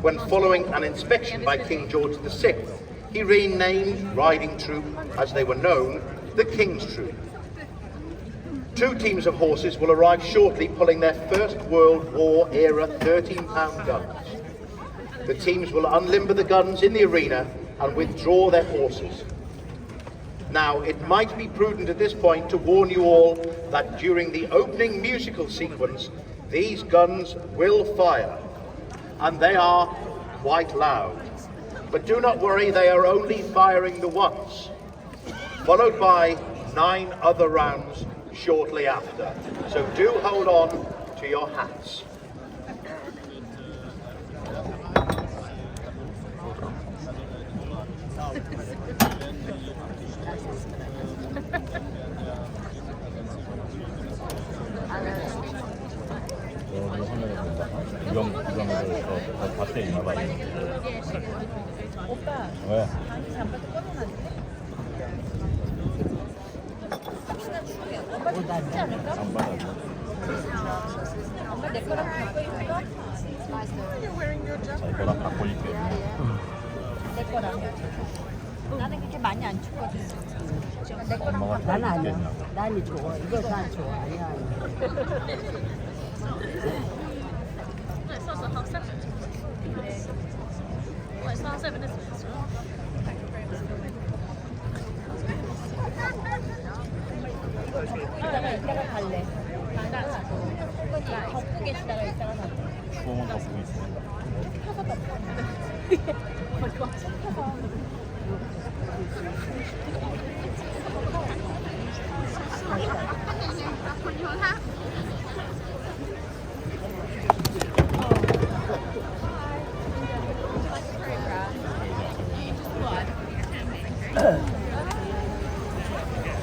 when following an inspection by King George VI, he renamed riding troop, as they were known, the King's Troop. 2 teams of horses will arrive shortly, pulling their First World War era 13-pound guns. The teams will unlimber the guns in the arena and withdraw their horses. Now, it might be prudent at this point to warn you all that during the opening musical sequence, these guns will fire, and they are quite loud. But do not worry, they are only firing the once, followed by 9 other rounds shortly after. So do hold on to your hats. 밖에 있나 봐. 오빠, 왜? 아니 잠깐 꺼내놨는데? 혹시나 추워요. 오빠 좀 춥지 않을까? 안 받아. 엄마 내 거랑 바꿔 입을까? 자기 거랑 바꿔 입게. 내 거랑. 나는 그렇게 많이 안 춥거든. 내 거랑 엄마가 바꿔. 난 아니야. 난이 좋아. 이거 난 좋아. 아니야. No, it's also half 7. Well, it's half 7, isn't it? 이따가 갈래. 덮고 계시다가 이따가 갈래. 추워만 덮고 있어. 펴서 덮어.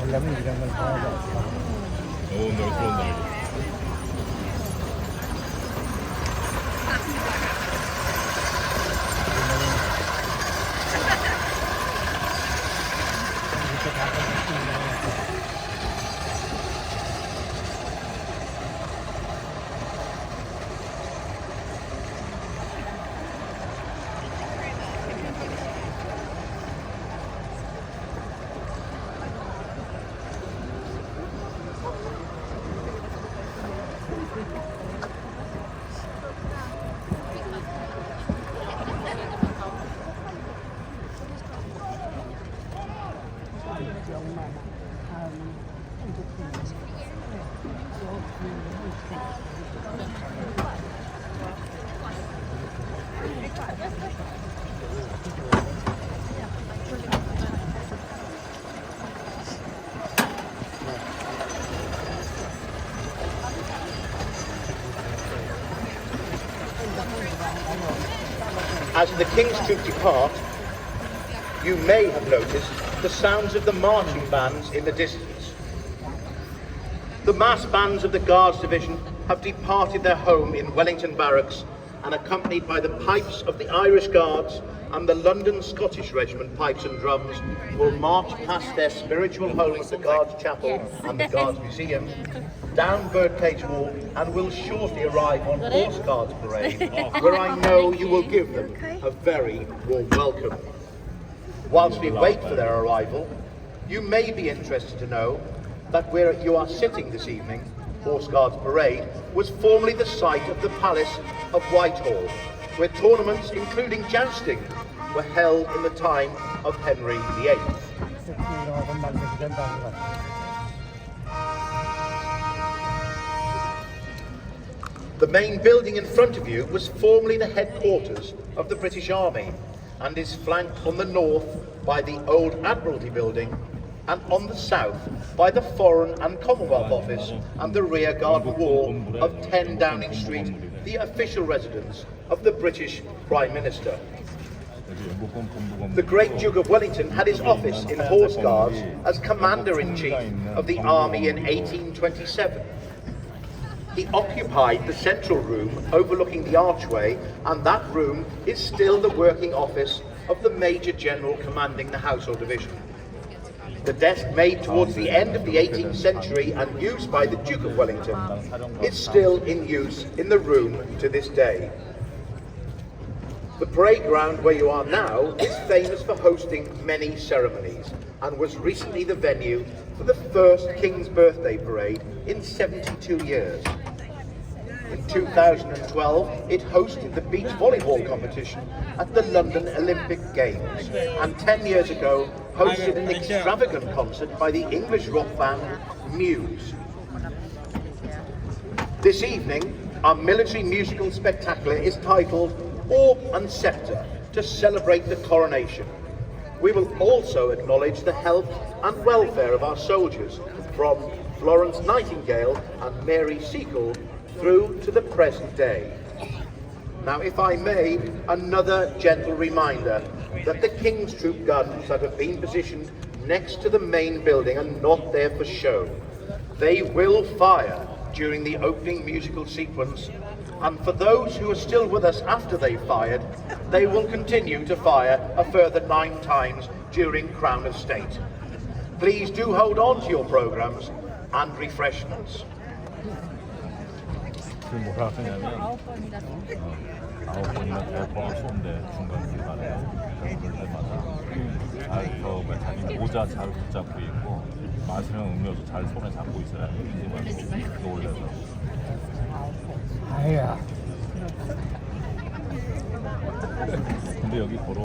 원래는 이런 걸 좋아하지 않아. 오늘 들어온다 이거. As the King's Troop depart, you may have noticed the sounds of the marching bands in the distance. The mass bands of the Guards Division have departed their home in Wellington Barracks and, accompanied by the pipes of the Irish Guards and the London Scottish Regiment pipes and drums, will march past their spiritual home of the Guards Chapel and the Guards Museum, down Birdcage Walk, and will shortly arrive on Horseguards Parade, where I know you will give them a very warm welcome. Whilst we wait for their arrival, you may be interested to know that where you are sitting this evening, Horseguards Parade, was formerly the site of the Palace of Whitehall, where tournaments, including jousting, were held in the time of Henry VIII. The main building in front of you was formerly the headquarters of the British Army and is flanked on the north by the old Admiralty building and on the south by the Foreign and Commonwealth Office and the rear garden wall of 10 Downing Street, the official residence of the British Prime Minister. The great Duke of Wellington had his office in Horse Guards as Commander-in-Chief of the Army in 1827. He occupied the central room overlooking the archway, and that room is still the working office of the Major General commanding the Household Division. The desk made towards the end of the 18th century and used by the Duke of Wellington is still in use in the room to this day. The parade ground where you are now is famous for hosting many ceremonies and was recently the venue for the first King's Birthday Parade in 72 years. In 2012, it hosted the beach volleyball competition at the London Olympic Games, and 10 years ago hosted an extravagant concert by the English rock band Muse. This evening, our military musical spectacular is titled Orb and Sceptre to celebrate the coronation. We will also acknowledge the health and welfare of our soldiers from Florence Nightingale and Mary Seacole through to the present day. Now, if I may, another gentle reminder that the King's Troop guns that have been positioned next to the main building are not there for show. They will fire during the opening musical sequence, and for those who are still with us after they've fired, they will continue to fire a further 9 times during Crown of State. Please do hold on to your programmes and refreshments. 그 뭐라 하냐면 9번이나 10번을 쏘는데 중간중간에 그럴 때마다 자기 모자 잘 붙잡고 있고 마시는 음료수 잘 손에 잡고 있어야 이제 놀래서. 아야. 근데 여기 걸어